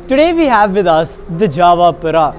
Today we have with us the Jawa Perak,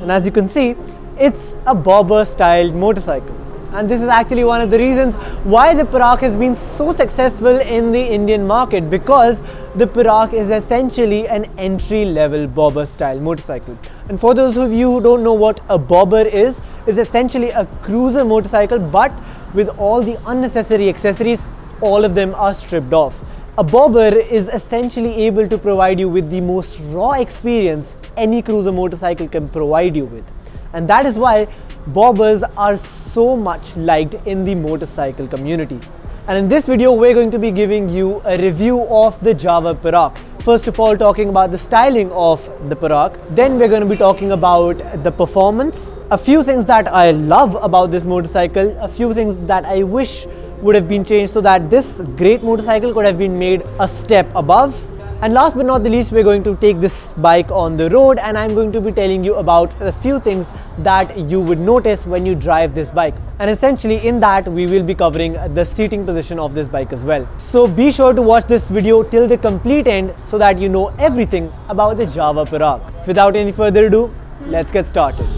and as you can see, it's a bobber styled motorcycle. And this is actually one of the reasons why the Perak has been so successful in the Indian market, because the Perak is essentially an entry level bobber style motorcycle. And for those of you who don't know what a bobber is, it's essentially a cruiser motorcycle but with all the unnecessary accessories. All of them are stripped off. A bobber is essentially able to provide you with the most raw experience any cruiser motorcycle can provide you with. And that is why bobbers are so much liked in the motorcycle community. And in this video, we're going to be giving you a review of the Jawa Perak. First of all, talking about the styling of the Perak. Then we're going to be talking about the performance, a few things that I love about this motorcycle, a few things that I wish would have been changed so that this great motorcycle could have been made a step above. And last but not the least, we're going to take this bike on the road, and I'm going to be telling you about a few things that you would notice when you drive this bike. And essentially in that, we will be covering the seating position of this bike as well. So be sure to watch this video till the complete end so that you know everything about the Jawa Perak. Without any further ado, let's get started.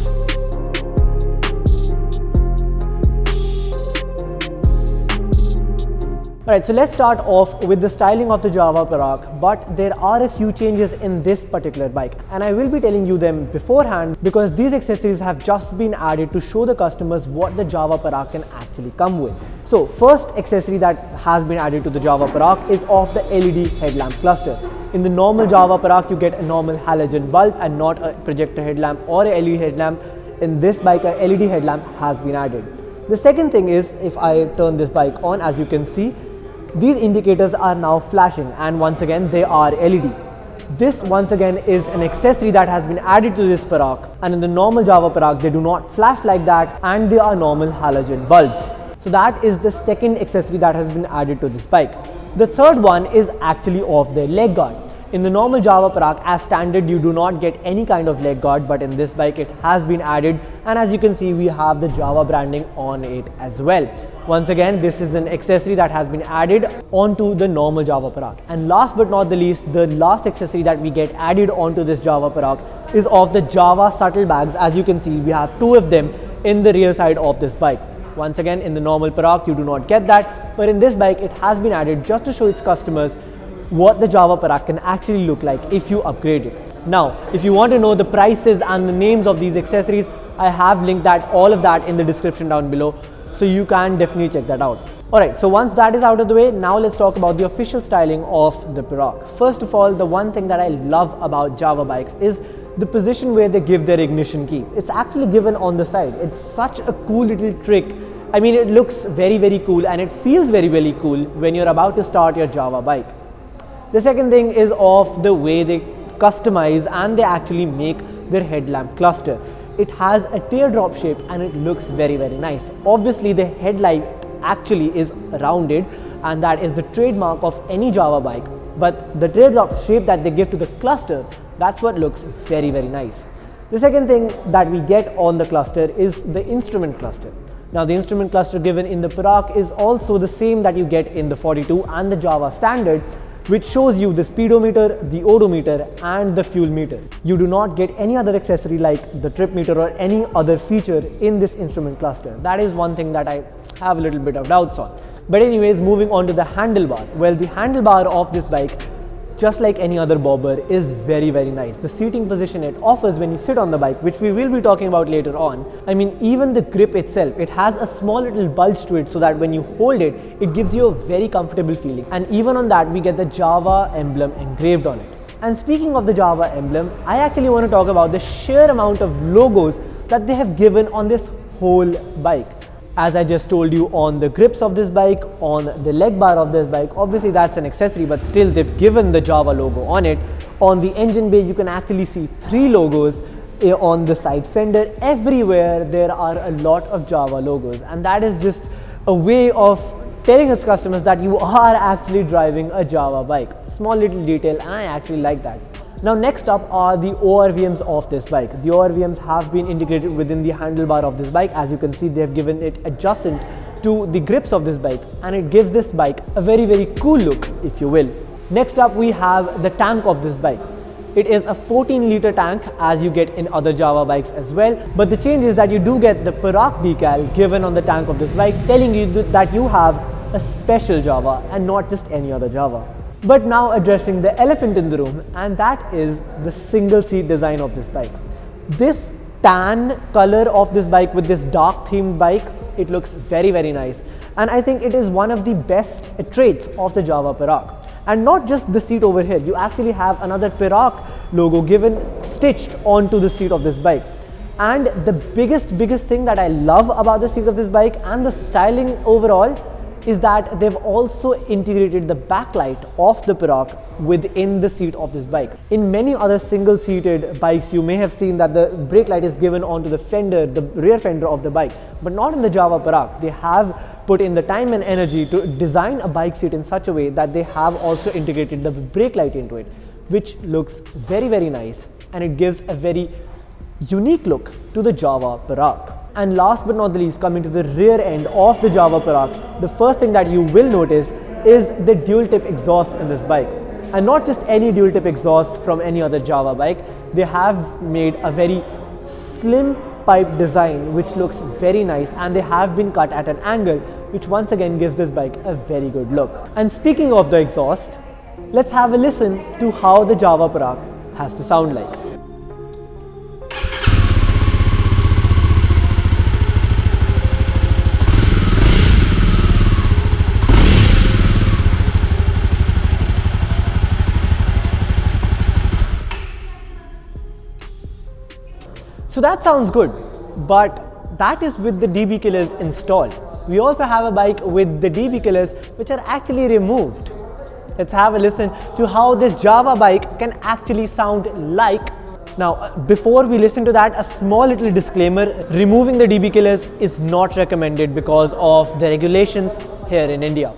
Alright, so let's start off with the styling of the Jawa Perak, but there are a few changes in this particular bike, and I will be telling you them beforehand because these accessories have just been added to show the customers what the Jawa Perak can actually come with. So first accessory that has been added to the Jawa Perak is of the LED headlamp cluster. In the normal Jawa Perak, you get a normal halogen bulb and not a projector headlamp or a LED headlamp. In this bike, a LED headlamp has been added. The second thing is, if I turn this bike on, as you can see, these indicators are now flashing, and once again they are LED. This once again is an accessory that has been added to this Perak, and in the normal Jawa Perak they do not flash like that, and they are normal halogen bulbs. So that is the second accessory that has been added to this bike. The third one is actually of the leg guard. In the normal Jawa Perak, as standard, you do not get any kind of leg guard, but in this bike it has been added, and as you can see, we have the Jawa branding on it as well. Once again, this is an accessory that has been added onto the normal Jawa Perak. And last but not the least, the last accessory that we get added onto this Jawa Perak is of the Jawa shuttle bags. As you can see, we have two of them in the rear side of this bike. Once again, in the normal Perak, you do not get that, but in this bike, it has been added just to show its customers what the Jawa Perak can actually look like if you upgrade it. Now, if you want to know the prices and the names of these accessories, I have linked all of that in the description down below, so you can definitely check that out. Alright, so once that is out of the way, now let's talk about the official styling of the Perak. First of all, the one thing that I love about Jawa bikes is the position where they give their ignition key. It's actually given on the side. It's such a cool little trick. I mean, it looks very, very cool, and it feels very, very cool when you're about to start your Jawa bike. The second thing is of the way they customize and they actually make their headlamp cluster. It has a teardrop shape and it looks very, very nice. Obviously, the headlight actually is rounded, and that is the trademark of any Jawa bike. But the teardrop shape that they give to the cluster, that's what looks very, very nice. The second thing that we get on the cluster is the instrument cluster. Now, the instrument cluster given in the Perak is also the same that you get in the 42 and the Jawa standard, which shows you the speedometer, the odometer and the fuel meter. You do not get any other accessory like the trip meter or any other feature in this instrument cluster. That is one thing that I have a little bit of doubts on. But anyways, moving on to the handlebar. Well, the handlebar of this bike, just like any other bobber, is very, very nice. The seating position it offers when you sit on the bike, which we will be talking about later on. I mean, even the grip itself, it has a small little bulge to it so that when you hold it, it gives you a very comfortable feeling. And even on that, we get the Jawa emblem engraved on it. And speaking of the Jawa emblem, I actually want to talk about the sheer amount of logos that they have given on this whole bike. As I just told you, on the grips of this bike, on the leg bar of this bike, obviously that's an accessory, but still they've given the Jawa logo on it. On the engine bay, you can actually see 3 logos. On the side fender, everywhere there are a lot of Jawa logos, and that is just a way of telling its customers that you are actually driving a Jawa bike. Small little detail, and I actually like that. Now next up are the ORVMs of this bike. The ORVMs have been integrated within the handlebar of this bike. As you can see, they have given it adjacent to the grips of this bike, and it gives this bike a very, very cool look, if you will. Next up we have the tank of this bike. It is a 14-liter tank as you get in other Java bikes as well, but the change is that you do get the Perak decal given on the tank of this bike, telling you that you have a special Java and not just any other Java. But now addressing the elephant in the room, and that is the single seat design of this bike. This tan color of this bike with this dark themed bike, it looks very nice, and I think it is one of the best traits of the Jawa Perak. And not just the seat over here, you actually have another Perak logo stitched onto the seat of this bike. And the biggest thing that I love about the seat of this bike and the styling overall is that they've also integrated the backlight of the Perak within the seat of this bike. In many other single-seated bikes, you may have seen that the brake light is given onto the fender, the rear fender of the bike, but not in the Jawa Perak. They have put in the time and energy to design a bike seat in such a way that they have also integrated the brake light into it, which looks very nice, and it gives a very unique look to the Jawa Perak. And last but not the least, coming to the rear end of the Jawa Perak, the first thing that you will notice is the dual tip exhaust in this bike. And not just any dual tip exhaust from any other Java bike, they have made a very slim pipe design which looks very nice, and they have been cut at an angle which once again gives this bike a very good look. And speaking of the exhaust, let's have a listen to how the Jawa Perak has to sound like. So that sounds good, but that is with the DB killers installed. We also have a bike with the DB killers which are actually removed. Let's have a listen to how this Java bike can actually sound like. Now, before we listen to that, a small little disclaimer: removing the DB killers is not recommended because of the regulations here in India.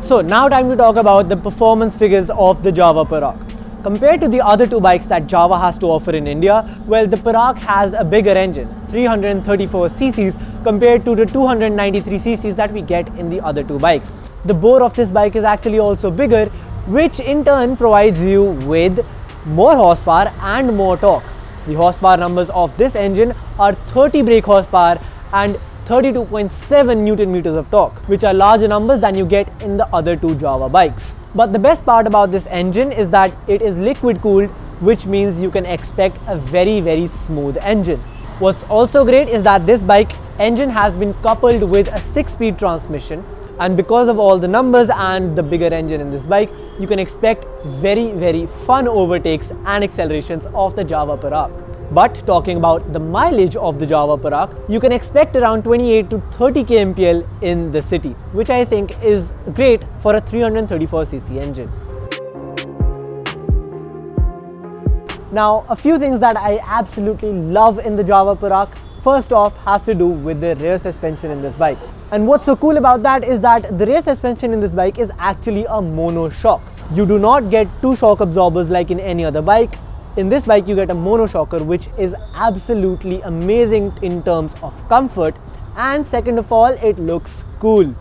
So now time to talk about the performance figures of the Jawa Perak. Compared to the other two bikes that Java has to offer in India, well, the Perak has a bigger engine, 334 cc's compared to the 293 cc's that we get in the other two bikes. The bore of this bike is actually also bigger, which in turn provides you with more horsepower and more torque. The horsepower numbers of this engine are 30 brake horsepower and 32.7 Newton meters of torque, which are larger numbers than you get in the other two Java bikes. But the best part about this engine is that it is liquid cooled, which means you can expect a very smooth engine. What's also great is that this bike engine has been coupled with a 6-speed transmission, and because of all the numbers and the bigger engine in this bike, you can expect very fun overtakes and accelerations of the Java Perak. But talking about the mileage of the Jawa Perak, you can expect around 28 to 30 kmpl in the city, which I think is great for a 334cc engine. Now, a few things that I absolutely love in the Jawa Perak, first off, has to do with the rear suspension in this bike. And what's so cool about that is that the rear suspension in this bike is actually a mono shock. You do not get two shock absorbers like in any other bike. In this bike, you get a mono shocker, which is absolutely amazing in terms of comfort, and second of all, it looks cool.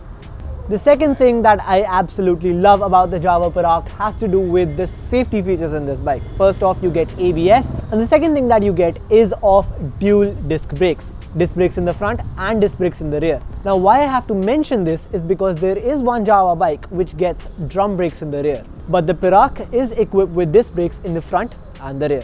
The second thing that I absolutely love about the Jawa Perak has to do with the safety features in this bike. First off, you get ABS, and the second thing that you get is of dual disc brakes. Disc brakes in the front and disc brakes in the rear. Now, why I have to mention this is because there is one Java bike which gets drum brakes in the rear, but the Perak is equipped with disc brakes in the front and the rear.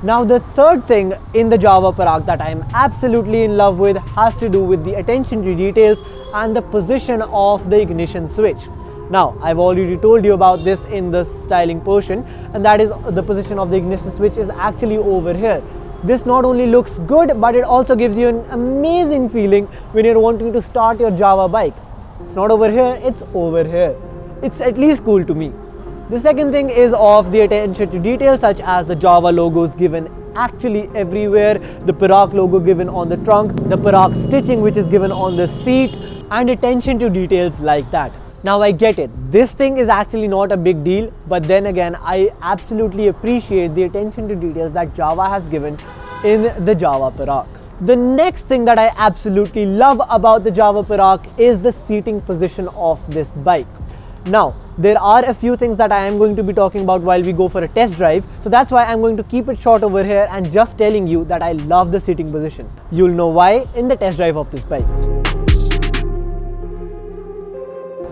Now, the third thing in the Jawa Perak that I am absolutely in love with has to do with the attention to details and the position of the ignition switch. Now, I've already told you about this in the styling portion, and that is the position of the ignition switch is actually over here. This not only looks good, but it also gives you an amazing feeling when you're wanting to start your Java bike. It's not over here, it's over here. It's at least cool to me. The second thing is of the attention to detail, such as the Java logos given actually everywhere, the Perak logo given on the trunk, the Perak stitching which is given on the seat, and attention to details like that. Now I get it, this thing is actually not a big deal, but then again I absolutely appreciate the attention to details that Jawa has given in the Jawa Perak. The next thing that I absolutely love about the Jawa Perak is the seating position of this bike. Now, there are a few things that I am going to be talking about while we go for a test drive, so that's why I'm going to keep it short over here and just telling you that I love the seating position. You'll know why in the test drive of this bike.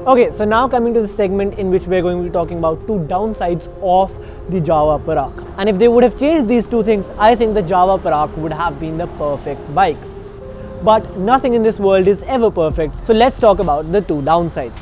Okay, so now coming to the segment in which we're going to be talking about two downsides of the Jawa Perak. And if they would have changed these two things, I think the Jawa Perak would have been the perfect bike. But nothing in this world is ever perfect, so let's talk about the two downsides.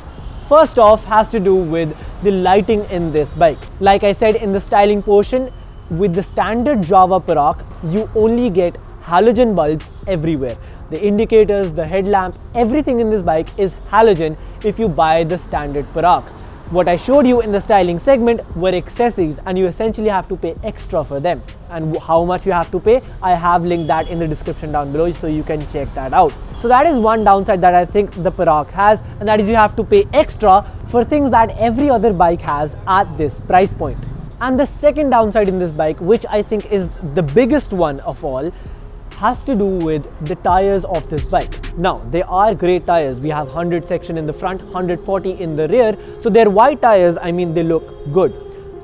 First off has to do with the lighting in this bike. Like I said in the styling portion, with the standard Jawa Perak, you only get halogen bulbs everywhere. The indicators, the headlamp, everything in this bike is halogen if you buy the standard Perak. What I showed you in the styling segment were accessories, and you essentially have to pay extra for them. And how much you have to pay, I have linked that in the description down below so you can check that out. So that is one downside that I think the Perak has, and that is you have to pay extra for things that every other bike has at this price point. And the second downside in this bike, which I think is the biggest one of all, has to do with the tires of this bike. Now, they are great tires. We have 100 section in the front, 140 in the rear. So they're wide tires, I mean, they look good.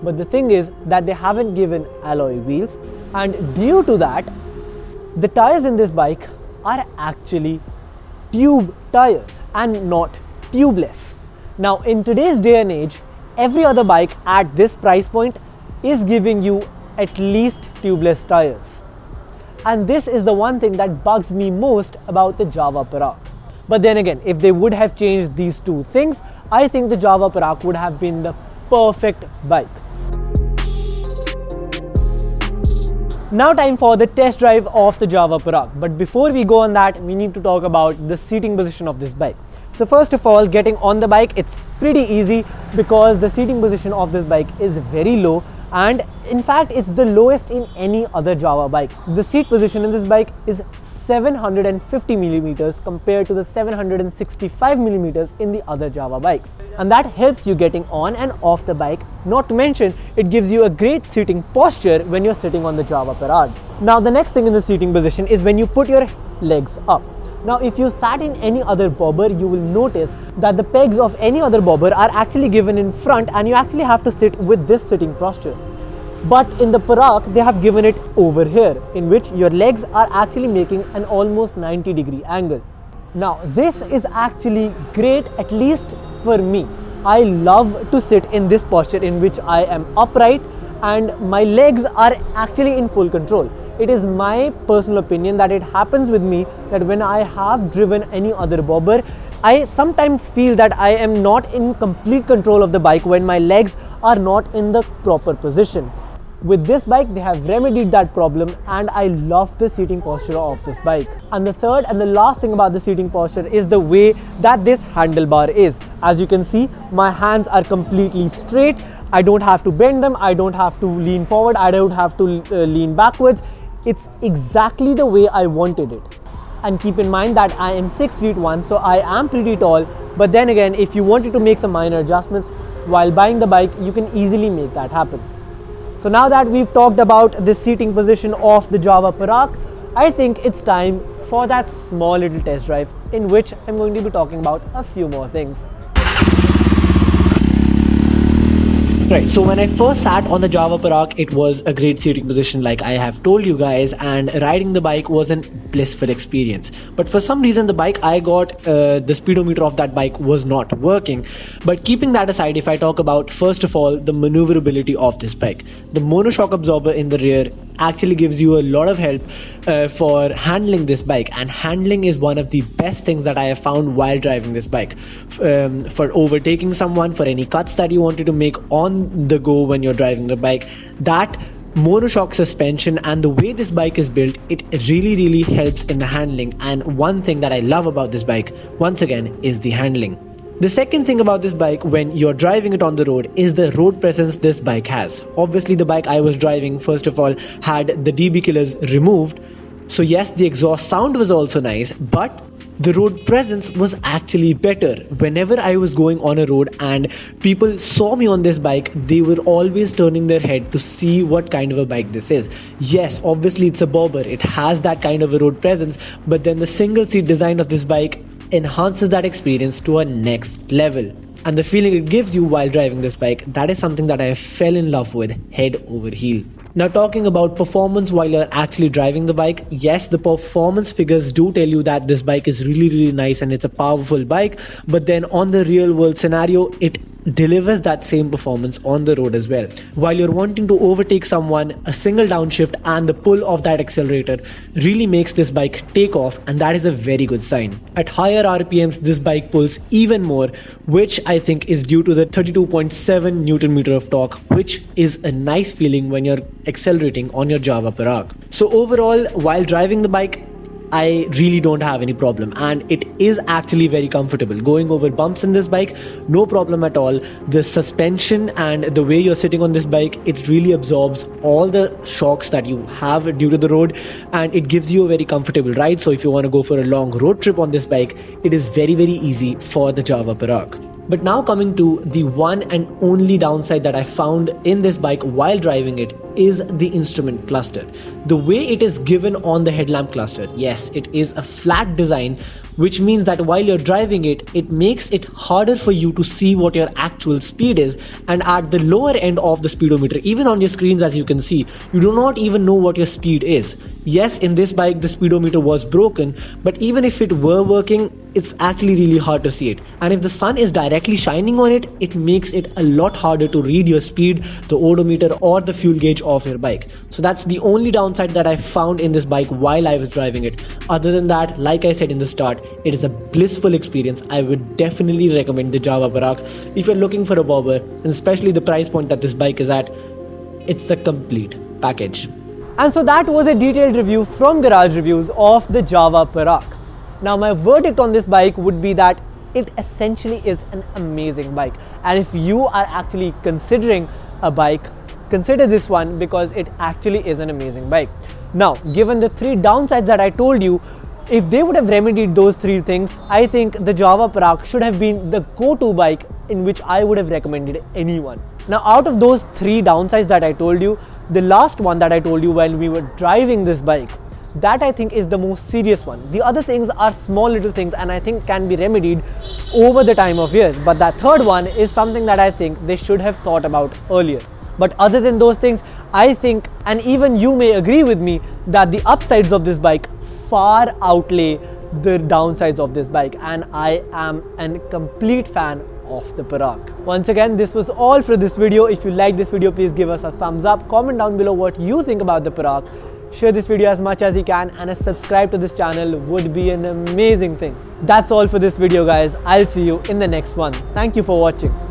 But the thing is that they haven't given alloy wheels, and due to that, the tires in this bike are actually tube tires and not tubeless. Now, in today's day and age, every other bike at this price point is giving you at least tubeless tires. And this is the one thing that bugs me most about the Jawa Perak. But then again, if they would have changed these two things, I think the Jawa Perak would have been the perfect bike. Now time for the test drive of the Jawa Perak. But before we go on that, we need to talk about the seating position of this bike. So first of all, getting on the bike, it's pretty easy because the seating position of this bike is very low, and in fact it's the lowest in any other Jawa bike. The seat position in this bike is 750 millimeters compared to the 765 millimeters in the other Jawa bikes, and that helps you getting on and off the bike. Not to mention, it gives you a great sitting posture when you're sitting on the Jawa Perak. Now the next thing in the seating position is when you put your legs up. Now if you sat in any other bobber, you will notice that the pegs of any other bobber are actually given in front, and you actually have to sit with this sitting posture. But in the Perak, they have given it over here, in which your legs are actually making an almost 90-degree angle. Now this is actually great, at least for me. I love to sit in this posture in which I am upright and my legs are actually in full control. It is my personal opinion that it happens with me that when I have driven any other bobber, I sometimes feel that I am not in complete control of the bike when my legs are not in the proper position. With this bike, they have remedied that problem, and I love the seating posture of this bike. And the third and the last thing about the seating posture is the way that this handlebar is. As you can see, my hands are completely straight. I don't have to bend them, I don't have to lean forward, I don't have to lean backwards. It's exactly the way I wanted it. And keep in mind that I am 6'1", so I am pretty tall. But then again, if you wanted to make some minor adjustments while buying the bike, you can easily make that happen. So now that we've talked about the seating position of the Jawa Perak, I think it's time for that small little test drive in which I'm going to be talking about a few more things. Right, so when I first sat on the Jawa Perak, it was a great seating position like I have told you guys, and riding the bike was an blissful experience. But for some reason the bike I got, the speedometer of that bike was not working. But keeping that aside, if I talk about first of all the maneuverability of this bike, the monoshock absorber in the rear actually gives you a lot of help for handling this bike, and handling is one of the best things that I have found while driving this bike. For overtaking someone, for any cuts that you wanted to make on the go when you're driving the bike, that monoshock suspension and the way this bike is built, it really helps in the handling. And one thing that I love about this bike, once again, is the handling. The second thing about this bike when you're driving it on the road is the road presence this bike has. Obviously the bike I was driving, first of all, had the DB killers removed, So yes, the exhaust sound was also nice, but the road presence was actually better. Whenever I was going on a road and people saw me on this bike, they were always turning their head to see what kind of a bike this is. Yes, obviously it's a bobber, it has that kind of a road presence, but then the single seat design of this bike enhances that experience to a next level. And the feeling it gives you while driving this bike, that is something that I fell in love with head over heel. Now, talking about performance while you're actually driving the bike, yes, the performance figures do tell you that this bike is really nice and it's a powerful bike, but then on the real world scenario, it delivers that same performance on the road as well. While you're wanting to overtake someone, a single downshift and the pull of that accelerator really makes this bike take off, and that is a very good sign. At higher RPMs, this bike pulls even more, which I think is due to the 32.7 Newton meter of torque, which is a nice feeling when you're accelerating on your Jawa Perak. So overall, while driving the bike, I really don't have any problem, and it is actually very comfortable. Going over bumps in this bike, no problem at all. The suspension and the way you're sitting on this bike, it really absorbs all the shocks that you have due to the road, and it gives you a very comfortable ride. So if you want to go for a long road trip on this bike, it is very easy for the Jawa Perak. But now coming to the one and only downside that I found in this bike while driving it is the instrument cluster. The way it is given on the headlamp cluster, yes, it is a flat design, which means that while you're driving it, it makes it harder for you to see what your actual speed is. And at the lower end of the speedometer, even on your screens as you can see, you do not even know what your speed is. Yes, in this bike the speedometer was broken, but even if it were working, it's actually really hard to see it. And if the sun is directly shining on it, it makes it a lot harder to read your speed, the odometer or the fuel gauge of your bike. So that's the only downside that I found in this bike while I was driving it. Other than that, like I said in the start, it is a blissful experience. I would definitely recommend the Jawa Perak if you're looking for a bobber, and especially the price point that this bike is at. It's a complete package. And so that was a detailed review from Garage Reviews of the Jawa Perak. Now my verdict on this bike would be that it essentially is an amazing bike, and if you are actually considering a bike, consider this one because it actually is an amazing bike. Now, given the three downsides that I told you, if they would have remedied those three things, I think the Jawa Perak should have been the go-to bike in which I would have recommended anyone. Now, out of those three downsides that I told you, the last one that I told you when we were driving this bike, that I think is the most serious one. The other things are small little things and I think can be remedied over the time of years. But that third one is something that I think they should have thought about earlier. But other than those things, I think, and even you may agree with me, that the upsides of this bike far outlay the downsides of this bike, and I am a complete fan of the Perak. Once again, this was all for this video. If you like this video, please give us a thumbs up, comment down below what you think about the Perak, share this video as much as you can, and a subscribe to this channel would be an amazing thing. That's all for this video guys. I'll see you in the next one. Thank you for watching.